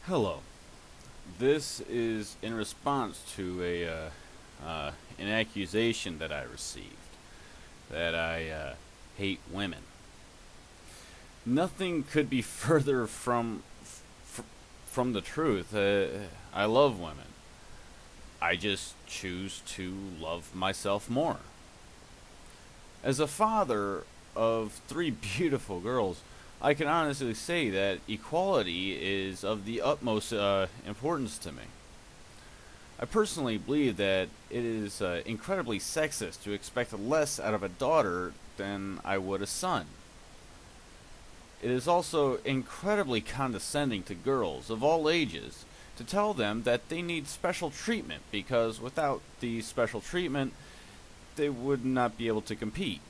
Hello. This is in response to an accusation that I received that I hate women. Nothing could be further from the truth. I love women. I just choose to love myself more. As a father of three beautiful girls, I can honestly say that equality is of the utmost importance to me. I personally believe that it is incredibly sexist to expect less out of a daughter than I would a son. It is also incredibly condescending to girls of all ages to tell them that they need special treatment because without the special treatment, they would not be able to compete.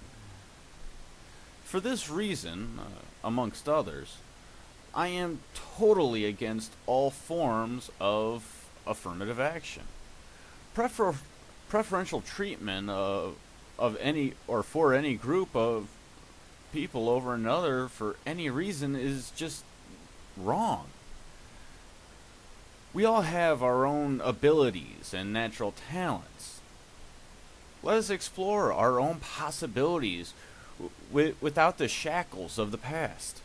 For this reason, amongst others, I am totally against all forms of affirmative action. Prefer- Preferential treatment of any or for any group of people over another for any reason is just wrong. We all have our own abilities and natural talents. Let us explore our own possibilities without the shackles of the past.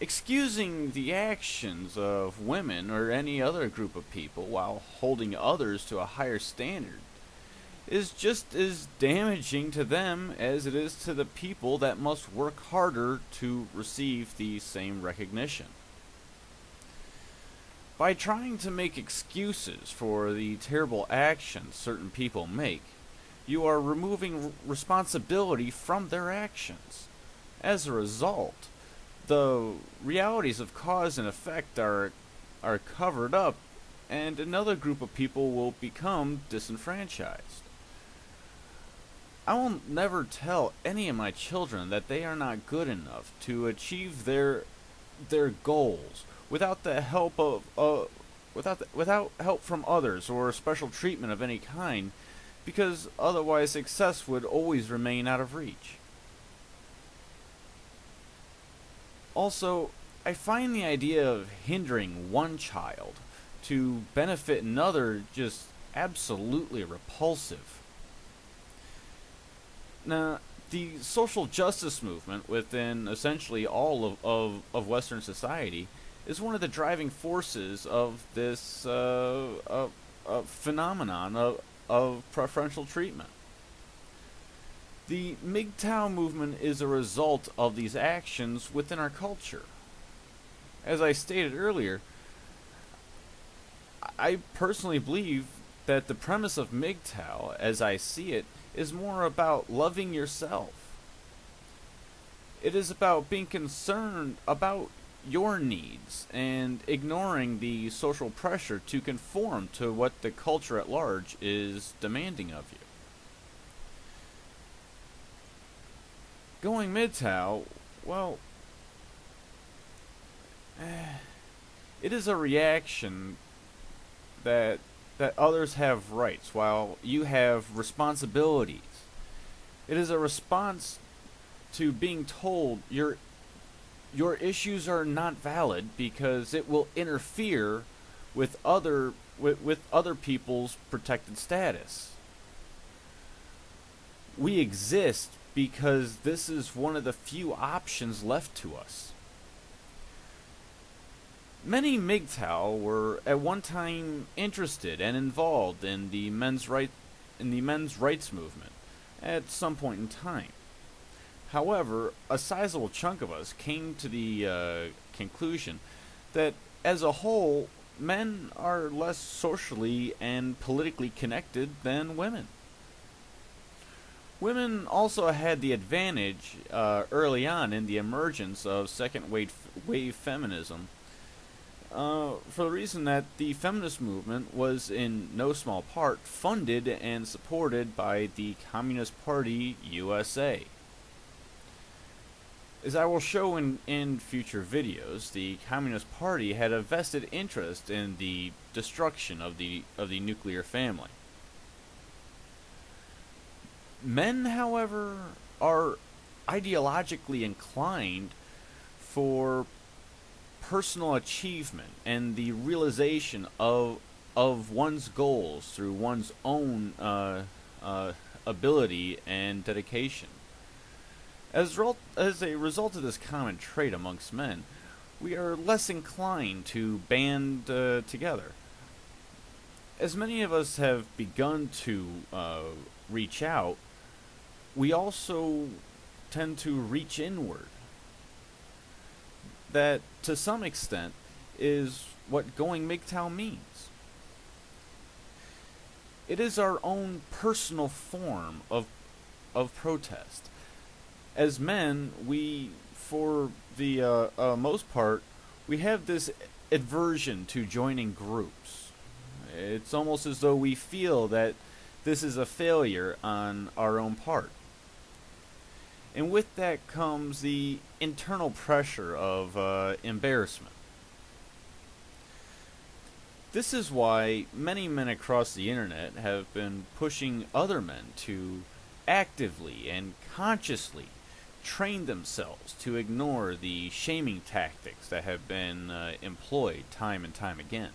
Excusing the actions of women or any other group of people while holding others to a higher standard is just as damaging to them as it is to the people that must work harder to receive the same recognition. By trying to make excuses for the terrible actions certain people make, you are removing responsibility from their actions. As a result, the realities of cause and effect are covered up, and another group of people will become disenfranchised. I will never tell any of my children that they are not good enough to achieve their goals without the help of without help from others or special treatment of any kind, because otherwise success would always remain out of reach. Also, I find the idea of hindering one child to benefit another just absolutely repulsive. Now, the social justice movement within essentially all of Western society is one of the driving forces of this phenomenon of preferential treatment. The MGTOW movement is a result of these actions within our culture. As I stated earlier, I personally believe that the premise of MGTOW, as I see it, is more about loving yourself. It is about being concerned about your needs and ignoring the social pressure to conform to what the culture at large is demanding of you. Going MGTOW, well, it is a reaction that others have rights while you have responsibilities. It is a response to being told your issues are not valid because it will interfere with other people's protected status. We exist because this is one of the few options left to us. Many MGTOW were at one time interested and involved in the men's rights movement at some point in time. However, a sizable chunk of us came to the conclusion that, as a whole, men are less socially and politically connected than women. Women also had the advantage early on in the emergence of second wave feminism, for the reason that the feminist movement was in no small part funded and supported by the Communist Party USA. As I will show in future videos, the Communist Party had a vested interest in the destruction of the nuclear family. Men, however, are ideologically inclined for personal achievement and the realization of one's goals through one's own ability and dedication. As a result of this common trait amongst men, we are less inclined to band together. As many of us have begun to reach out, we also tend to reach inward. That, to some extent, is what going MGTOW means. It is our own personal form of protest. As men, we, for the most part, we have this aversion to joining groups. It's almost as though we feel that this is a failure on our own part. And with that comes the internal pressure of embarrassment. This is why many men across the internet have been pushing other men to actively and consciously train themselves to ignore the shaming tactics that have been employed time and time again.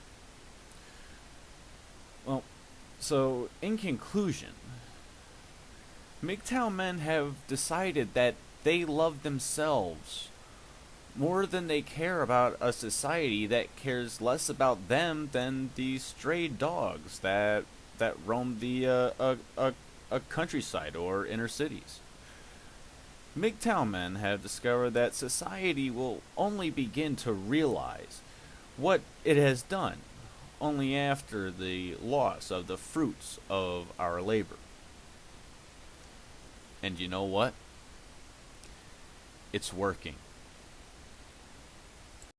Well, so in conclusion, MGTOW men have decided that they love themselves more than they care about a society that cares less about them than these stray dogs that roam the a countryside or inner cities. MGTOW men have discovered that society will only begin to realize what it has done only after the loss of the fruits of our labor. And you know what? It's working.